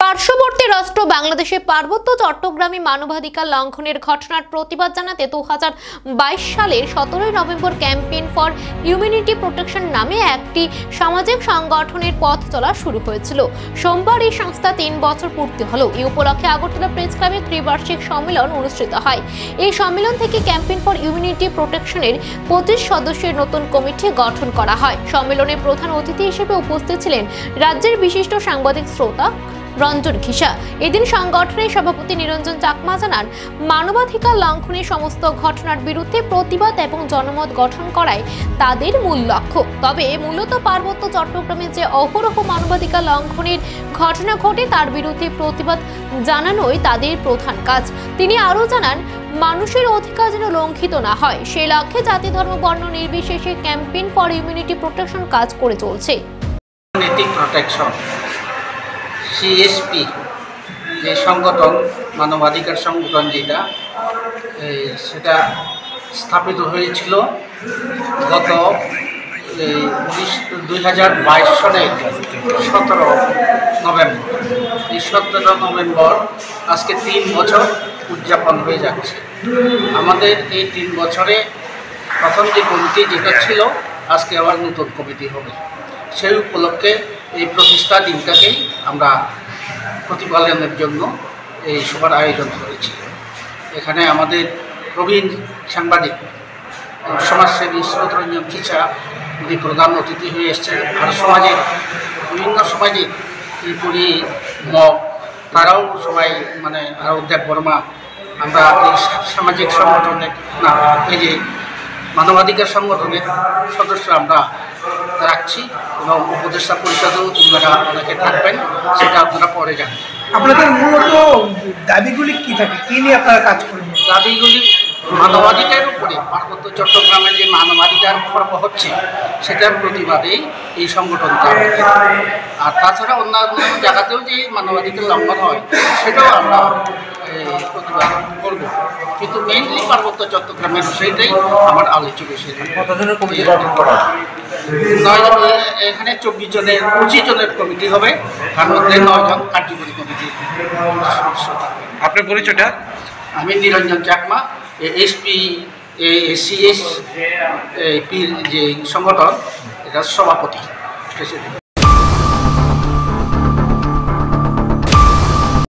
পার্শ্ববর্তী রাষ্ট্র বাংলাদেশের পার্বত্য চট্টগ্রামে মানবাধিকার লঙ্ঘনের ঘটনার প্রতিবাদ জানাতে 2022 সালের 17 November campaign for humanity protection নামে একটি সামাজিক সংগঠনের পথ চলা শুরু হয়েছিল। সোমবার এই সংস্থা 3 বছর পূর্তি হলো। এই উপলক্ষে আগরতলা প্রেস ক্লাবে ত্রিবার্ষিক সম্মেলন অনুষ্ঠিত হয়। এই সম্মেলন থেকে ক্যাম্পেইন ফর হিউম্যানিটি প্রোটেকশনের 25 সদস্যের নতুন কমিটি গঠন করা হয়। সম্মেলনে প্রধান অতিথি হিসেবে উপস্থিত ছিলেন রাজ্যের বিশিষ্ট সাংবাদিক শ্রোতা রঞ্জন ঘিসা। এদিন সংগঠনের সভাপতি নিরঞ্জন চাকমা জানান, মানবাধিকার লঙ্ঘনের সমস্ত ঘটনার বিরুদ্ধে প্রতিবাদ এবং জনমত গঠন করাই তাদের মূল লক্ষ্য। তবে মূলত পার্বত্য চট্টগ্রামে যে অহরহ মানবাধিকার লঙ্ঘনের ঘটনা ঘটে তার বিরুদ্ধে প্রতিবাদ জানানোই তাদের প্রধান কাজ। তিনি আরও জানান, মানুষের অধিকার যেন লঙ্ঘিত না হয় সেই লক্ষ্যে জাতি ধর্ম বর্ণ নির্বিশেষে ক্যাম্পেইন ফর হিউম্যানিটি প্রোটেকশন কাজ করে চলছে। সিএসপি যে সংগঠন, মানবাধিকার সংগঠন যেটা, সেটা স্থাপিত হয়েছিল গত 2022 সালের 17 নভেম্বর। এই 17 নভেম্বর আজকে 3 বছর উদযাপন হয়ে যাচ্ছে। আমাদের এই 3 বছরে প্রথম যে কমিটি যেটা ছিল, আজকে আবার নতুন কমিটি হবে। সেই উপলক্ষে এই প্রতিষ্ঠা দিনটাকেই আমরা প্রতিপালনের জন্য এই সভার আয়োজন করেছি। এখানে আমাদের প্রবীণ সাংবাদিক সমাজসেবী রঞ্জন ঘিসা উনি প্রধান অতিথি হয়ে এসেছেন। আর সমাজের বিভিন্ন সামাজিক ত্রিপুরী মগ তারাও সবাই আরও দেব বর্মা, আমরা এই সামাজিক সংগঠনের এই যে মানবাধিকার সংগঠনের সদস্য আমরা রাখছি এবং উপদেষ্টা পরিষদেও তোমরা অনেকে থাকবেন, সেটা আপনারা পরে জানবেন। আপনাদের মূলত দাবিগুলি কী থাকে, কী নিয়ে আপনারা কাজ করেন? দাবিগুলি মানবাধিকারের উপরে, পার্বত্য চট্টগ্রামে যে মানবাধিকার খর্ব হচ্ছে সেটার প্রতিবাদেই এই সংগঠন কাজ। আর তাছাড়া অন্যান্য জায়গাতেও যে মানবাধিকার লঙ্ঘন হয় সেটাও আমরা প্রতিবাদ করব, কিন্তু মেইনলি পার্বত্য চট্টগ্রামের বিষয়টাই আমার আলোচ্য বিষয়। কতজনের কমিটি গঠন করা? এখানে 25 জনের 25 জনের কমিটি হবে, তার মধ্যে 9 জন কার্যকরী কমিটি। আপনার পরিচয়টা? আমি নিরঞ্জন চাকমা, সিএসপির যে সংগঠন, এটা সভাপতি।